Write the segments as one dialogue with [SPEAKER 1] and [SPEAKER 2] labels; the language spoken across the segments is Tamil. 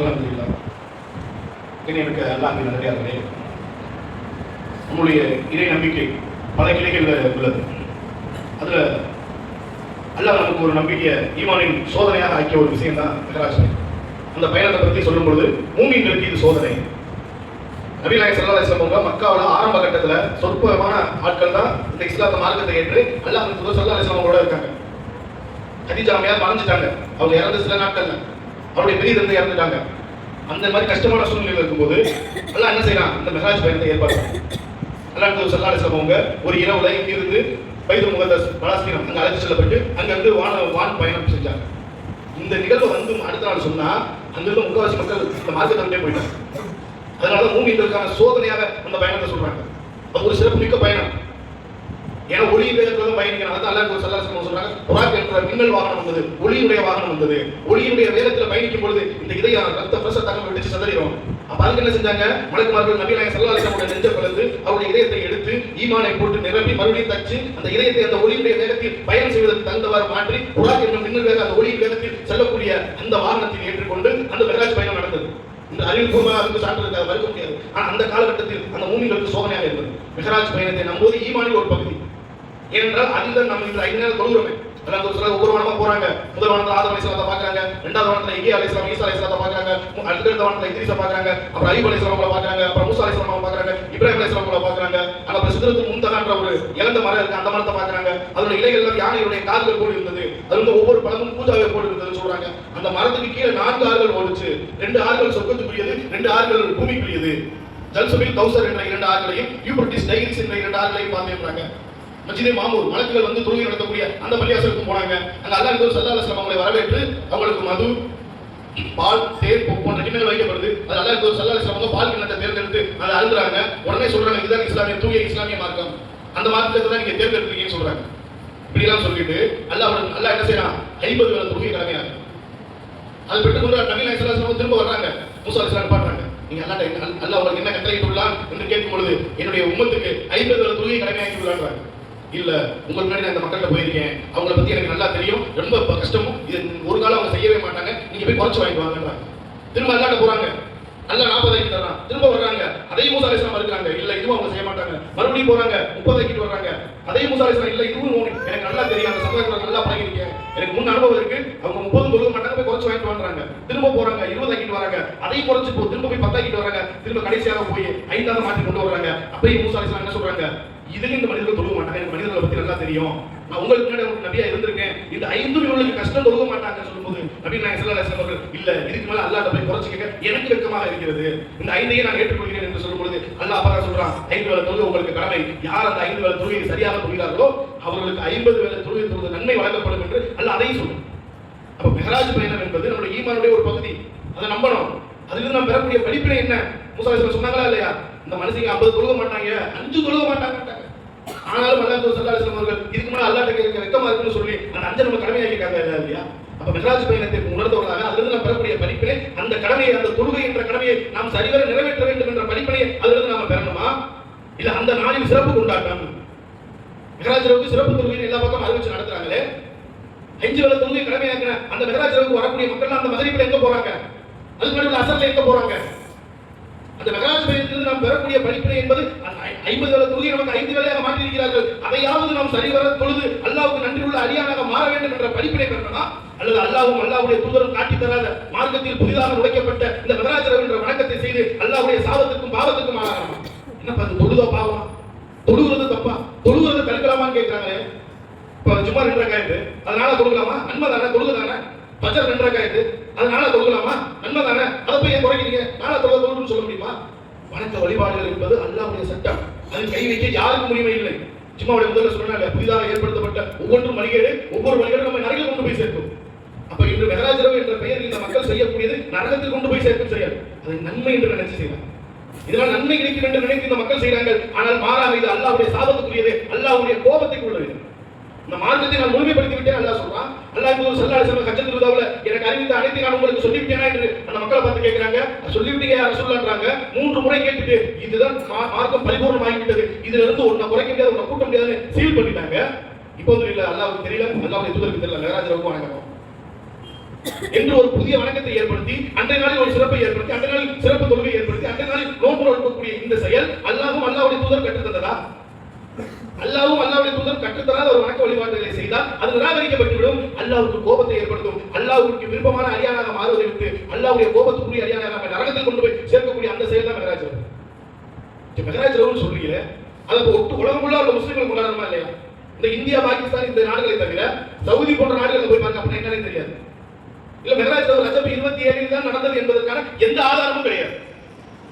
[SPEAKER 1] அல்ஹம்துலில்லாஹ். எனக்கு அல்லாஹ் நல்லடியார்களே, நம்முடைய இறை நம்பிக்கை பல கிளைகளில் உள்ளது. அதில் அல்லாஹ் நமக்கு ஒரு நம்பிக்கையை ஈமானின் சோதனையாக ஆக்கிய ஒரு விஷயம் தான் மிஹ்ராஜ். அந்த பயணத்தை பற்றி சொல்லும் பொழுது மூமின்களுக்கு இது சோதனை. நபி நாயகம் ஸல்லல்லாஹு அலைஹி வஸல்லம் அவங்க மக்காவில் ஆரம்ப கட்டத்தில் சொற்பமான ஆட்கள் தான் இந்த இஸ்லாத்த மார்க்கத்தை ஏற்று அல்லாஹ் ஸல்லல்லாஹு அலைஹி வஸல்லம் கூட இருக்காங்க. ஹதீஜா அம்மையார் மறைஞ்சிட்டாங்க. அவங்க இறந்த சில நாட்கள்ல அவருடைய பெரிய தந்தை இறந்துட்டாங்க. அந்த மாதிரி கஷ்டமான சூழ்நிலையில் இருக்கும்போது அல்லாஹ் என்ன செய்யலாம், இந்த மிஹ்ராஜ் பயணத்தை ஏற்பாடு அல்லாஹ் ஸல்லல்லாஹு அலைஹி வஸல்லம் அவங்க ஒரு இரவுல இங்கிருந்து பைத்துல் முகத்தஸ் பலஸ்தீனம் அங்கே அழைத்து செல்லப்பட்டு அங்கிருந்து வான் பயணம் செஞ்சாங்க. இந்த நிகழ்வு வந்து அடுத்த நாள் சொன்னா அங்கிருந்து முக்காவாசி மக்கள் இந்த மார்க்கத்தை போயிட்டாங்க. அதனால மூமின்களுக்கான சோதனையாக அந்த பயணத்தை சொல்றாங்க. அது ஒரு சிறப்பு மிக்க பயணம். ஏன்னா ஒளி வேகத்துல தான் பயணிக்கணும். அதான் அல்லாஹ் ஸல்லல்லாஹு அலைஹி வஸல்லம் சொல்றாங்க, புராக் என்ற மின்னல் வாகனம் வந்தது, ஒளியுடைய வாகனம் வந்தது. ஒளியுடைய வேகத்துல பயணிக்கும் பொழுது இந்த இதயம் ரத்த பிரஷர் தங்க வெடிச்சு சதறிடும். அப்ப அதுக்கு என்ன செஞ்சாங்க, மலக்குமார்கள் நபி நாயகம் ஸல்லல்லாஹு அலைஹி வஸல்லம் நெஞ்சை பிளந்து அவருடைய இதயத்தை எடுத்து ஈமானை போட்டு நிரப்பி மறுபடியும் தச்சு அந்த இதயத்தை அந்த ஒளியுடைய வேகத்தில் பயணம் செய்வதற்கு தகுந்தவாறு மாற்றி புராக் என்ற மின்னல் வேக அந்த ஒளியின் வேகத்தில் செல்லக்கூடிய அந்த வாகனத்தில் ஏற்றுக்கொண்டு அந்த மிஹ்ராஜ் பயணம் நடந்தது. இந்த அறிவுபூர்வமாக அதுக்கு சான்று இருக்காது, மறுக்க முடியாது. ஆனால் அந்த காலகட்டத்தில் அந்த மூமின்களுக்கு சோதனையாக இருந்தது. மிஹ்ராஜ் பயணத்தை நம்புவது ஈமானின் ஒரு பகுதி. ஏனென்றால் அதில் நம்ம இந்த 5 நாள் தொழுகிறோமே, அல்லாஹ் ஒரு சிலர் ஒவ்வொரு வானமா போறாங்க. முதல் வானத்துல ஆதம் அலைஹிஸ்ஸலாத்தை பார்க்கறாங்க, இரண்டாவது வானத்துல ஈசா அலைஹிஸ்ஸலாத்தை பார்க்கறாங்க, அடுத்த வானத்துல இத்ரீஸை பார்க்கறாங்க, அப்புறம் அய்யூப் அலைஹிஸ்ஸலாமை பார்க்கறாங்க, அப்புறம் மூசா அலைஹிஸ்ஸலாமை பார்க்கறாங்க, இப்ராஹிம் அலைஹிஸ்ஸலாமை பார்க்கறாங்க. அப்புறம் சித்ரத்துல் முன்தஹான்ற ஒரு இளந்த மரம் இருக்கு, அந்த மரத்தை பார்க்கறாங்க. அதோட இலைகள் எல்லாம் யானையுடைய கால்கள் போல இருந்தது. அது வந்து ஒவ்வொரு பழமும் பூஜாவை போல இருந்ததுன்னு சொல்றாங்க. அந்த மரத்துக்கு கீழே 4 ஆறுகள் ஓடுச்சு. 2 ஆறுகள் சொர்க்கத்துக்குரியது, 2 ஆறுகள் பூமிக்குரியது. ஜல்சபில் கௌசர் என்ற 2 ஆறுகளையும் யூப்ரட்டிஸ் டைகிரிஸ் என்ற 2 ஆறுகளையும் பார்த்துறாங்க. மஸ்ஜிதே மாமூர் மலக்குகள் வந்து தொழுகை நடத்தக்கூடிய அந்த பள்ளியாசலுக்கு போனாங்க. அங்க அல்லாஹ் ஸல்லல்லாஹு அலைஹி வஸல்லம் அவங்களை வரவேற்று அவங்களுக்கு மது, பால், தேன் போன்ற கிண்ணங்கள் வைக்கப்படுது. அது அல்லாஹ் ஸல்லல்லாஹு அலைஹி வஸல்லம் பால் கிண்ணத்தை தேர்ந்தெடுத்து அதை அருந்துறாங்க. உடனே சொல்றாங்க, இதுதான் இஸ்லாமிய தூய இஸ்லாமிய மார்க்கம், அந்த மார்க்கத்தை தான் நீங்க தேர்ந்தெடுத்தீங்கன்னு சொல்றாங்க. இப்படி எல்லாம் சொல்லிட்டு அல்லாஹ் என்ன செய்யறான், 50 வேளை தொழுகை கடமையாங்க. அது பெற்றுக்கொண்டு நபி நாயகம் ஸல்லல்லாஹு அலைஹி வஸல்லம் திரும்ப வர்றாங்க. மூசா அலைஹிஸ்ஸலாம் பாடுறாங்க, நீங்க அல்லாஹ் உங்களுக்கு என்ன கட்டளையிட்டுள்ளான் என்று கேட்கும் பொழுது என்னுடைய உம்மத்துக்கு 50 வேளை தொழுகை கடமையாக்கி விடுறாங்க. இல்ல, உங்களுக்கு முன்னாடி நான் இந்த மக்கள்கிட்ட போயிருக்கேன், அவங்களை பத்தி எனக்கு நல்லா தெரியும், ரொம்ப கஷ்டமும் இது ஒரு காலம் அவங்க செய்யவே மாட்டாங்க, நீங்க போய் குறைச்சு வாங்கிட்டு வாங்கன்றாங்க. திரும்ப அல்லாஹ்ட்ட போறாங்க, அல்லாஹ் 40 ஆக்கி தர்றான். திரும்ப வர்றாங்க, அதே மூசா அலைஹிஸ்ஸலாம் இருக்காங்க, இல்ல இதுவும் அவங்க செய்ய மாட்டாங்க. மறுபடியும் போறாங்க, 30 ஆக்கிட்டு வர்றாங்க. அதே மூசா அலைஹிஸ்ஸலாம் இல்ல இதுவும் எனக்கு நல்லா தெரியும், அந்த சமயத்துல நல்லா பழகிருக்கேன், எனக்கு முன் அனுபவம் இருக்கு, அவங்க 30 தொழுக மாட்டாங்க, போய் குறைச்சு வாங்கிட்டு வர்றாங்க. திரும்ப போறாங்க, 20 ஆக்கிட்டு வராங்க, அதையும் குறைச்சு திரும்ப போய் 10 ஆக்கிட்டு வராங்க. திரும்ப கடைசியாக போய் 5ஆவது மாற்றி கொண்டு வர்றாங்க. அப்பயும் மூசா அலைஹிஸ்ஸலாம் என்ன சொல்றாங்க, இதுக்கு இந்த மனிதர்கள் தொழுக மாட்டாங்க, எனக்கு மனிதர்களை பத்தி நல்லா தெரியும், நான் உங்களுக்கு முன்னாடி ஒரு நபியா இருந்திருக்கேன், இந்த 5 இவங்களுக்கு கஷ்டம் தொழுக மாட்டாங்கன்னு சொல்லும்போது நபி நாயகம் ஸல்லல்லாஹு அலைஹி வஸல்லம் அவர்கள் இல்ல, இதுக்கு மேல அல்லாஹ்ட்ட போய் குறைச்சு கேட்க எனக்கு வெட்கமாக இருக்கிறது, இந்த 5ஐயும் நான் ஏற்றுக்கொள்கிறேன் என்று சொல்லும்போது அல்லாஹ் அப்பதான் சொல்றான், 5 வேளை தொழுகை உங்களுக்கு கடமை, யார் அந்த 5 வேளை தொழுகையை சரியாக தொழுகிறார்களோ அவர்களுக்கு 50 வேளை தொழுகை தொழுது நன்மை வழங்கப்படும் என்று அல்லாஹ் அதையும் சொல்றான். அப்ப மிஹ்ராஜ் பயணம் என்பது நம்முடைய ஈமானுடைய ஒரு பகுதி, அதை நம்பணும். அதிலிருந்து நாம் பெறக்கூடிய படிப்பினை என்ன, மூசா அலைஹிஸ்ஸலாம் சொன்னாங்களா இல்லையா, இந்த மனுஷங்க 50 தொழுக மாட்டாங்க, 5 தொழுக மாட்டாங்க. ஆனாலும் அல்லாஹ் ஸல்லல்லாஹு அலைஹி வஸல்லம் அவர்கள் இதுக்கு மேல அல்லாஹ்ட்ட கேட்க வெட்கமா இருக்குன்னு சொல்லி அந்த 5 நம்ம கடமையாக்கிட்டாங்க இல்லையா. அப்ப மிஹ்ராஜ் பயணத்தை உணர்ந்தவர்களாக அதிலிருந்து நாம் பெறக்கூடிய படிப்பினை, அந்த கடமையை, அந்த தொழுகை என்ற கடமையை நாம் சரிவர நிறைவேற்ற வேண்டும் என்ற படிப்பினை அதிலிருந்து நாம பெறணுமா, இல்ல அந்த நாளில் சிறப்பு கொண்டாட்டம், மிஹ்ராஜ் இரவுக்கு சிறப்பு தொழுகை எல்லா பக்கம் அறிவிச்சு நடத்துறாங்களே, 5 வேளை தொழுகை கடமையாக்கின அந்த மிஹ்ராஜ் இரவுக்கு வரக்கூடிய மக்கள் அந்த மகரிபில் எங்க போறாங்க, அதுக்கு முன்னாடி அசர்ல எங்க போறாங்க? அந்த மிஹ்ராஜ் பயணத்திலிருந்து நாம் பெறக்கூடிய படிப்பினை என்பது 50 வேளை தொழுகை நமக்கு 5 வேளையாக மாற்றி இருக்கிறார்கள், அதையாவது நாம் சரிவர தொழுது அல்லாஹ்வுக்கு நன்றி உள்ள அடியானாக மாற வேண்டும் என்ற படிப்பினை பெறணுமா, அல்லது அல்லாஹ்வும் அல்லாஹ்வுடைய தூதரும் காட்டி தராத மார்க்கத்தில் புதிதாக நுழைக்கப்பட்ட இந்த மிஹ்ராஜ் இரவு என்ற வணக்கத்தை செய்து அல்லாஹ்வுடைய சாபத்துக்கும் பாவத்துக்கும் ஆளாகணுமா? என்னப்பா அது தொழுதோ பாவம், தொழுகிறது தப்பா, தொழுகிறது தடுக்கலாமான்னு கேட்கிறாங்களே. இப்ப சும்மா 2 ரக்காயத்து அதனால தொழுகலாமா, நன்மை தானே, தொழுகுதானே. ஃபஜர் 2 ரக்காயத்து அதனால தொழுகலாமா, நன்மை தானே, அதை போய் ஏன் குறைக்கிறீங்க, நாளை தொழுதுன்னு சொல்ல முடியுமா? வணக்க வழிபாடுகள் என்பது அல்லாஹ்வுடைய சட்டம், அதில் கை வைக்க யாருக்கும் உரிமை இல்லை. சும்மா முதல்ல சொன்னாங்க, புதிதாக ஏற்படுத்தப்பட்ட ஒவ்வொன்றும் வழிகேடு, ஒவ்வொரு வழிகேடும் நம்ம நரகில் கொண்டு போய் சேர்க்கும். அப்ப இன்று மிஹ்ராஜ் இரவு என்ற பெயர் இந்த மக்கள் செய்யக்கூடியது நரகத்தில் கொண்டு போய் சேர்க்கும் செய்யாது, அதை நன்மை என்று நினைச்சு செய்வாங்க. இதனால் நன்மை கிடைக்கும் என்று நினைத்து இந்த மக்கள் செய்கிறார்கள். ஆனால் மாறாக இது அல்லாஹ்வுடைய சாபத்துக்குரியது, அல்லாஹ்வுடைய கோபத்துக்கு உள்ளது. இந்த மார்க்கத்தை நான் முழுமைப்படுத்தி விட்டேன் அல்லாஹ் சொல்றான். அல்லாஹ் ஸல்லல்லாஹு அலைஹி வஸல்லம் ஹஜ்ஜத்துல் வதாவுல எனக்கு அறிவித்த அனைத்து நான் உங்களுக்கு சொல்லிவிட்டேனா என்று அந்த மக்களை பார்த்து கேட்கிறாங்க. சொல்லிவிட்டீங்க யா ரசூலுல்லாஹ்ன்றாங்க. 3 முறை கேட்டுட்டு இதுதான் மார்க்கம் பரிபூர்ணமாகிவிட்டது, இதுல இருந்து ஒன்ன குறைக்க முடியாது, ஒன்ன கூட்ட முடியாதுன்னு சீல் பண்ணிட்டாங்க. இப்போ இல்ல, அல்லாஹ்வுக்கு தெரியல, அல்லாஹ்வுடைய தூதருக்கு தெரியல, மிஹ்ராஜ் இரவுக்கு வணக்கம். என்று ஒரு புதிய வணக்கத்தை ஏற்படுத்தி அன்றைய நாளில் ஒரு சிறப்பை ஏற்படுத்தி அன்றைய நாளில் சிறப்பு தொழுகை ஏற்படுத்தி அன்றைய நாளில் நோன்பு நோக்கக்கூடிய இந்த செயல் அல்லாஹ்வும் அல்லாஹ்வுடைய தூதர் கற்றுத் தந்ததா? அல்லாஹ்வும் அல்லாஹ்வுடைய தூதர் கற்றுத்தராத ஒரு வணக்க வழிபாடுகளை செய்தால் அது நிராகரிக்கப்பட்டுவிடும். அல்லாஹ்வுக்கு கோபத்தை ஏற்படுத்தும். அல்லாஹ்வுக்கு விருப்பமான அடியானாக மாறுவதை விட்டு அல்லாஹ்வுடைய கோபத்துக்குரிய அடியானாக நரகத்தில் கொண்டு போய் சேர்க்கக்கூடிய அந்த செயல் தான் மெஹராஜ் இரவு. மெஹராஜ் இரவுன்னு சொல்றீங்க, அதை ஒட்டு உலகம் உள்ள உள்ள முஸ்லிம்கள் கொண்டாடணுமா இல்லையா? இந்த இந்தியா பாகிஸ்தான் இந்த நாடுகளை தவிர சவுதி போன்ற நாடுகளில் போய் பார்க்க அப்படின்னா என்னன்னு தெரியாது. இல்ல மெஹராஜ் இரவு ரஜப் 27 தான் நடந்தது என்பதற்கான எந்த ஆதாரமும் கிடையாது.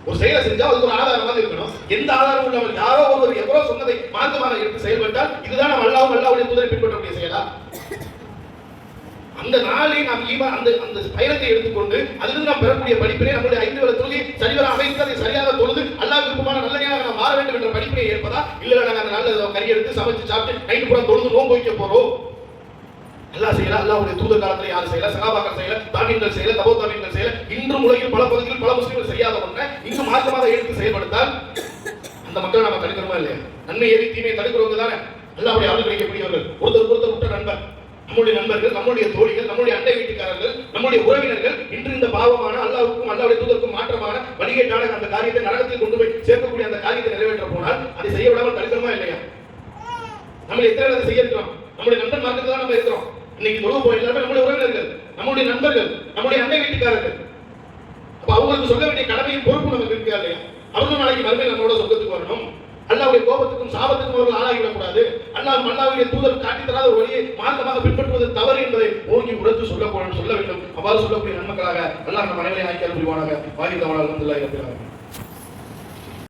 [SPEAKER 1] ஒரு செயலை செஞ்சா அதுக்கு ஒரு ஆதாரமாக இருக்கணும். எந்த ஆதாரமும் இல்லாமல் யாரோ ஒருவர் எவ்வளவு சொன்னதை மார்க்கமாக எடுத்து செயல்பட்டால் இதுதான் நம்ம அல்லாஹ்வுடைய தூதரை பின்பற்றக்கூடிய செயலா? அந்த நாளை நாம் அந்த அந்த பயணத்தை எடுத்துக்கொண்டு அதிலிருந்து நாம் பெறக்கூடிய படிப்பினை நம்முடைய 5 வேளை தொழுகை சரிவர அமைத்து அதை சரியாக தொழுது அல்லாஹ் விருப்பமான நல்லடியாக நாம் மாற வேண்டும் என்ற படிப்பினை ஏற்பதா? இல்ல நாங்கள் அந்த நாளில் கறி எடுத்து சமைச்சு சாப்பிட்டு நைட்டு பூரா தொழுது நோன்பு வைக்க போறோம். அல்லாஹ் செய்யல, அல்லாஹ்வுடைய தூதர் காலத்துல யாரும் செய்யல, சஹாபாக்கள் செய்யல, தாபீன்கள் செய்யல, தபோ தாபீன்கள் செய்யல. இன்றும் உலகில் பல பகுதிகளில் பல முஸ்லிம்கள் செய்யாத ஒன்றை இங்கு மார்க்கமாக எடுத்து செயல்படுத்தால் அந்த மக்களை நம்ம தடுக்கிறோமா இல்லையா? நன்மை ஏறி தீமையை தடுக்கிறவங்க தானே அல்லாஹ்வுடைய அருள் கிடைக்கக்கூடியவர்கள். ஒருத்தர் உற்ற நண்பர், நம்முடைய நண்பர்கள், நம்முடைய தோழிகள், நம்முடைய அண்டை வீட்டுக்காரர்கள், நம்முடைய உறவினர்கள் இன்று இந்த பாவமான அல்லாஹ்வுக்கும் அல்லாஹ்வுடைய தூதருக்கும் மாற்றமான வழிகேட்டான அந்த காரியத்தை நரகத்தில் கொண்டு போய் சேர்க்கக்கூடிய அந்த காரியத்தை நிறைவேற்ற போனால் அதை செய்ய விடாமல் தடுக்கிறோமா இல்லையா? நம்ம எத்தனை அதை செய்ய இருக்கிறோம்? நம்முடைய நண்பன் மார்க்கத்தில் தான் நம்ம இருக்கிறோம். இன்னைக்கு தொழுவு போய் எல்லாமே நம்முடைய உறவினர்கள், நம்முடைய நண்பர்கள், நம்முடைய அண்டை வீட்டுக்காரர்கள். அப்ப அவங்களுக்கு சொல்ல வேண்டிய கடமையும் பொறுப்பு நமக்கு இருக்கா இல்லையா? அவர்களும் நாளைக்கு மறுமையில் நம்மளோட சொர்க்கத்துக்கு வரணும். அல்லாஹ்வுடைய கோபத்துக்கும் சாபத்துக்கும் அவர்கள் ஆளாகிவிடக்கூடாது. அல்லாஹ்வுடைய தூதர் காட்டி தராத ஒரு வழியை மார்க்கமாக பின்பற்றுவது தவறு என்பதை ஓங்கி உரத்து சொல்ல வேண்டும். அவ்வாறு சொல்லக்கூடிய நன்மக்களாக அல்லாஹ் நம் அனைவரையும் ஆக்கி அருள் புரிவானாக. வாஹித் அல்ஹம்துலில்லாஹி ரப்பில் ஆலமீன்.